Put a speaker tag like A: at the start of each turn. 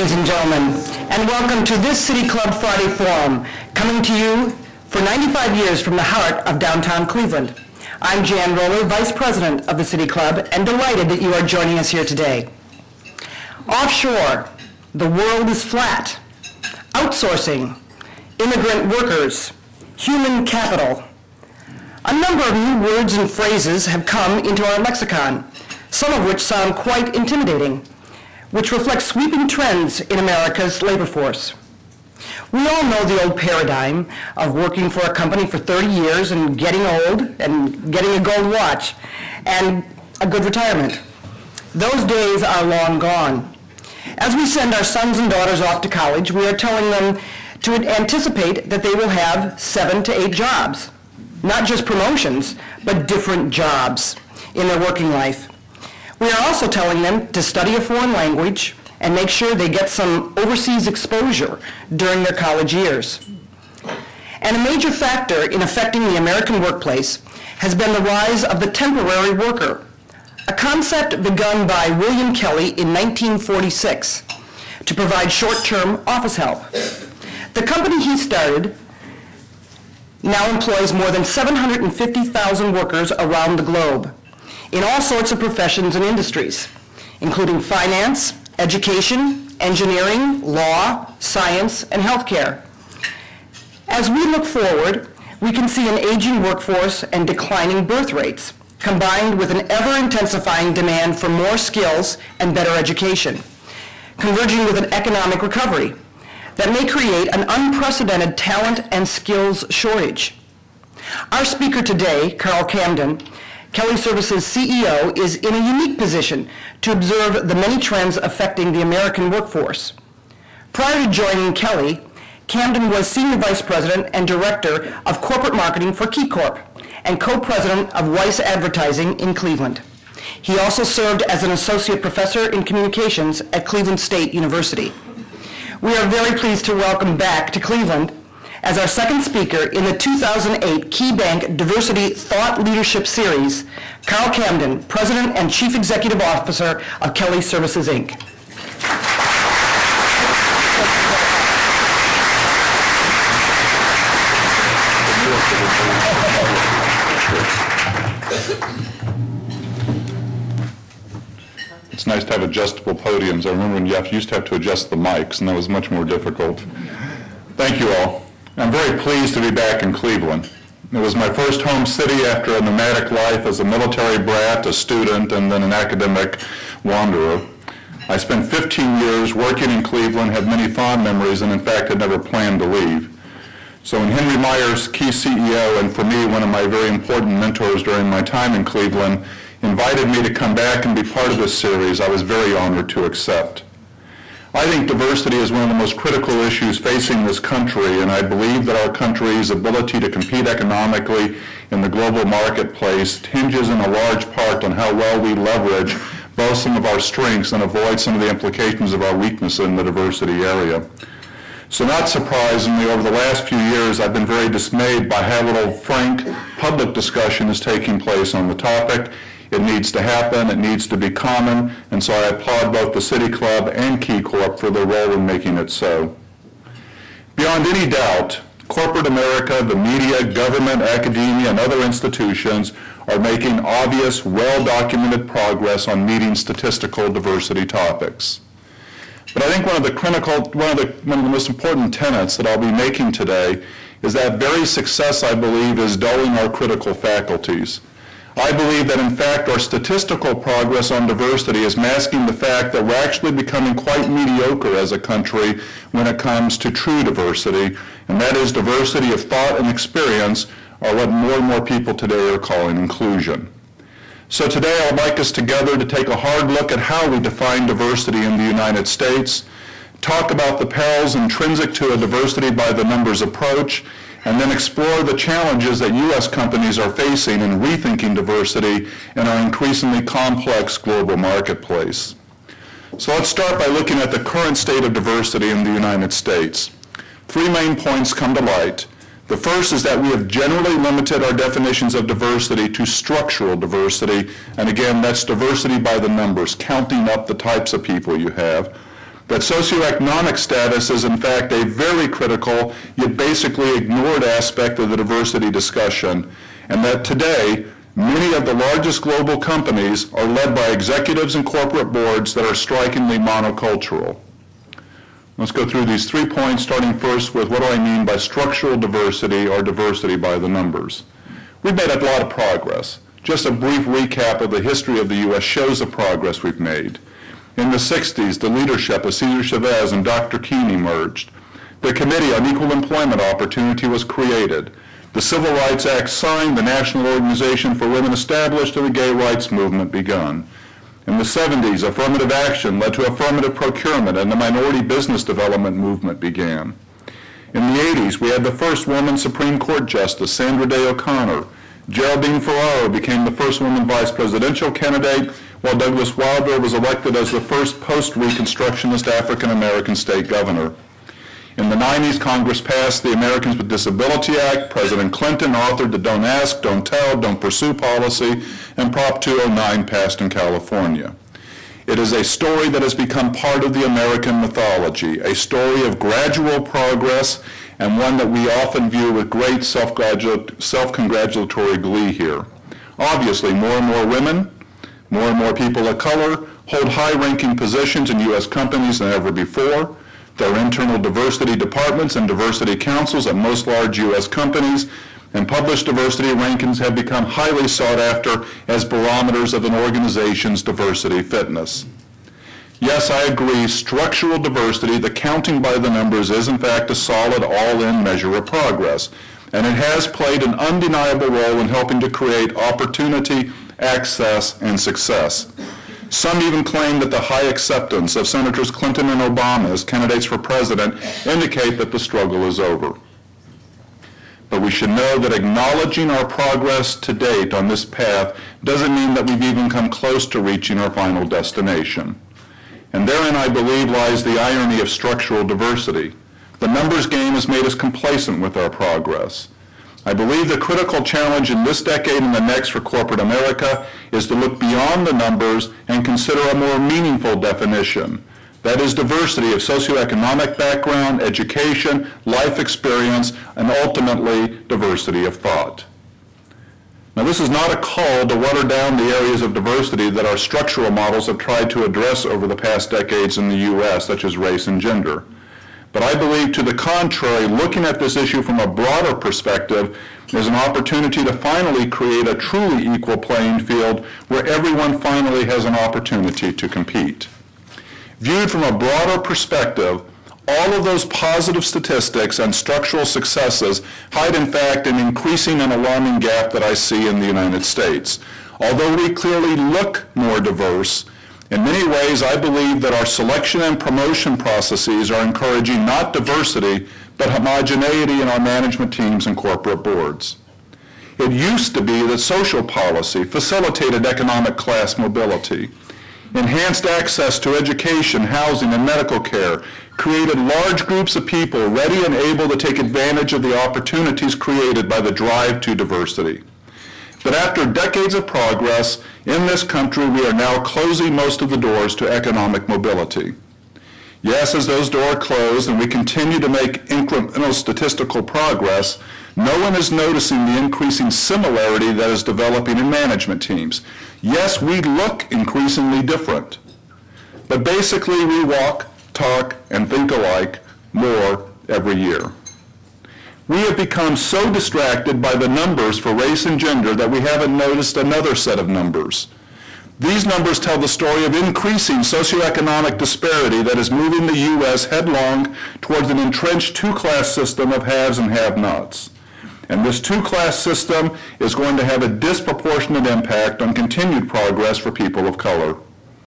A: ladies and gentlemen, and welcome to this City Club Friday Forum, coming to you for 95 years from the heart of downtown Cleveland. I'm Jan Roller, Vice President of the City Club, and delighted that you are joining us here today. Offshore, the world is flat. Outsourcing, immigrant workers, human capital. A number of new words and phrases have come into our lexicon, some of which sound quite intimidating, which reflect sweeping trends in America's labor force. We all know the old paradigm of working for a company for 30 years and getting old and getting a gold watch and a good retirement. Those days are long gone. As we send our sons and daughters off to college, we are telling them to anticipate that they will have 7 to 8 jobs. Not just promotions, but different jobs in their working life. We are also telling them to study a foreign language and make sure they get some overseas exposure during their college years. And a major factor in affecting the American workplace has been the rise of the temporary worker, a concept begun by William Kelly in 1946 to provide short-term office help. The company he started now employs more than 750,000 workers around the globe in all sorts of professions and industries, including finance, education, engineering, law, science, and healthcare. As we look forward, we can see an aging workforce and declining birth rates, combined with an ever-intensifying demand for more skills and better education, converging with an economic recovery that may create an unprecedented talent and skills shortage. Our speaker today, Carl Camden, Kelly Services CEO, is in a unique position to observe the many trends affecting the American workforce. Prior to joining Kelly, Camden was Senior Vice President and Director of Corporate Marketing for KeyCorp and Co-President of Weiss Advertising in Cleveland. He also served as an Associate Professor in Communications at Cleveland State University. We are very pleased to welcome back to Cleveland as our second speaker in the 2008 KeyBank Diversity Thought Leadership Series, Carl Camden, President and Chief Executive Officer of Kelly Services, Inc.
B: It's nice to have adjustable podiums. I remember when you used to have to adjust the mics, and that was much more difficult. Thank you all. I'm very pleased to be back in Cleveland. It was my first home city after a nomadic life as a military brat, a student, and then an academic wanderer. I spent 15 years working in Cleveland, had many fond memories, and in fact had never planned to leave. So when Henry Myers, Key CEO, and for me one of my very important mentors during my time in Cleveland, invited me to come back and be part of this series, I was very honored to accept. I think diversity is one of the most critical issues facing this country, and I believe that our country's ability to compete economically in the global marketplace hinges in a large part on how well we leverage both some of our strengths and avoid some of the implications of our weakness in the diversity area. So not surprisingly, over the last few years, I've been very dismayed by how little frank public discussion is taking place on the topic. It needs to happen, it needs to be common, and so I applaud both the City Club and KeyCorp for their role in making it so. Beyond any doubt, corporate America, the media, government, academia, and other institutions are making obvious, well-documented progress on meeting statistical diversity topics. But I think one of the most important tenets that I'll be making today is that very success, I believe, is dulling our critical faculties. I believe that, in fact, our statistical progress on diversity is masking the fact that we're actually becoming quite mediocre as a country when it comes to true diversity, and that is diversity of thought and experience, or what more and more people today are calling inclusion. So today I'd like us together to take a hard look at how we define diversity in the United States, talk about the perils intrinsic to a diversity by the numbers approach, and then explore the challenges that U.S. companies are facing in rethinking diversity in our increasingly complex global marketplace. So let's start by looking at the current state of diversity in the United States. 3 main points come to light. The first is that we have generally limited our definitions of diversity to structural diversity, and again, that's diversity by the numbers, counting up the types of people you have. that socioeconomic status is in fact a very critical, yet basically ignored aspect of the diversity discussion, and that today, many of the largest global companies are led by executives and corporate boards that are strikingly monocultural. Let's go through these 3 points, starting first with what do I mean by structural diversity or diversity by the numbers. We've made a lot of progress. Just a brief recap of the history of the U.S. shows the progress we've made. In the 60s, the leadership of Cesar Chavez and Dr. King emerged. The Committee on Equal Employment Opportunity was created. The Civil Rights Act signed, the National Organization for Women established, and the gay rights movement begun. In the 70s, affirmative action led to affirmative procurement, and the minority business development movement began. In the 80s, we had the first woman Supreme Court Justice, Sandra Day O'Connor. Geraldine Ferraro became the first woman vice presidential candidate, while Douglas Wilder was elected as the first post-Reconstructionist African-American state governor. In the 90s, Congress passed the Americans with Disability Act. President Clinton authored the Don't Ask, Don't Tell, Don't Pursue policy, and Prop 209 passed in California. It is a story that has become part of the American mythology, a story of gradual progress, and one that we often view with great self-congratulatory glee here. Obviously, more and more women, more and more people of color hold high-ranking positions in U.S. companies than ever before. There are internal diversity departments and diversity councils at most large U.S. companies, and published diversity rankings have become highly sought after as barometers of an organization's diversity fitness. Yes, I agree, structural diversity, the counting by the numbers, is in fact a solid all-in measure of progress, and it has played an undeniable role in helping to create opportunity, access, and success. Some even claim that the high acceptance of Senators Clinton and Obama as candidates for president indicate that the struggle is over. But we should know that acknowledging our progress to date on this path doesn't mean that we've even come close to reaching our final destination. And therein, I believe, lies the irony of structural diversity. The numbers game has made us complacent with our progress. I believe the critical challenge in this decade and the next for corporate America is to look beyond the numbers and consider a more meaningful definition. That is diversity of socioeconomic background, education, life experience, and ultimately diversity of thought. Now, this is not a call to water down the areas of diversity that our structural models have tried to address over the past decades in the U.S., such as race and gender. But I believe, to the contrary, looking at this issue from a broader perspective is an opportunity to finally create a truly equal playing field where everyone finally has an opportunity to compete. Viewed from a broader perspective, all of those positive statistics and structural successes hide, in fact, an increasing and alarming gap that I see in the United States. Although we clearly look more diverse, in many ways, I believe that our selection and promotion processes are encouraging not diversity, but homogeneity in our management teams and corporate boards. It used to be that social policy facilitated economic class mobility, enhanced access to education, housing, and medical care, created large groups of people ready and able to take advantage of the opportunities created by the drive to diversity. But after decades of progress, in this country, we are now closing most of the doors to economic mobility. Yes, as those doors close and we continue to make incremental statistical progress, no one is noticing the increasing similarity that is developing in management teams. Yes, we look increasingly different, but basically we walk, talk, and think alike more every year. We have become so distracted by the numbers for race and gender that we haven't noticed another set of numbers. These numbers tell the story of increasing socioeconomic disparity that is moving the U.S. headlong towards an entrenched two-class system of haves and have-nots. And this two-class system is going to have a disproportionate impact on continued progress for people of color.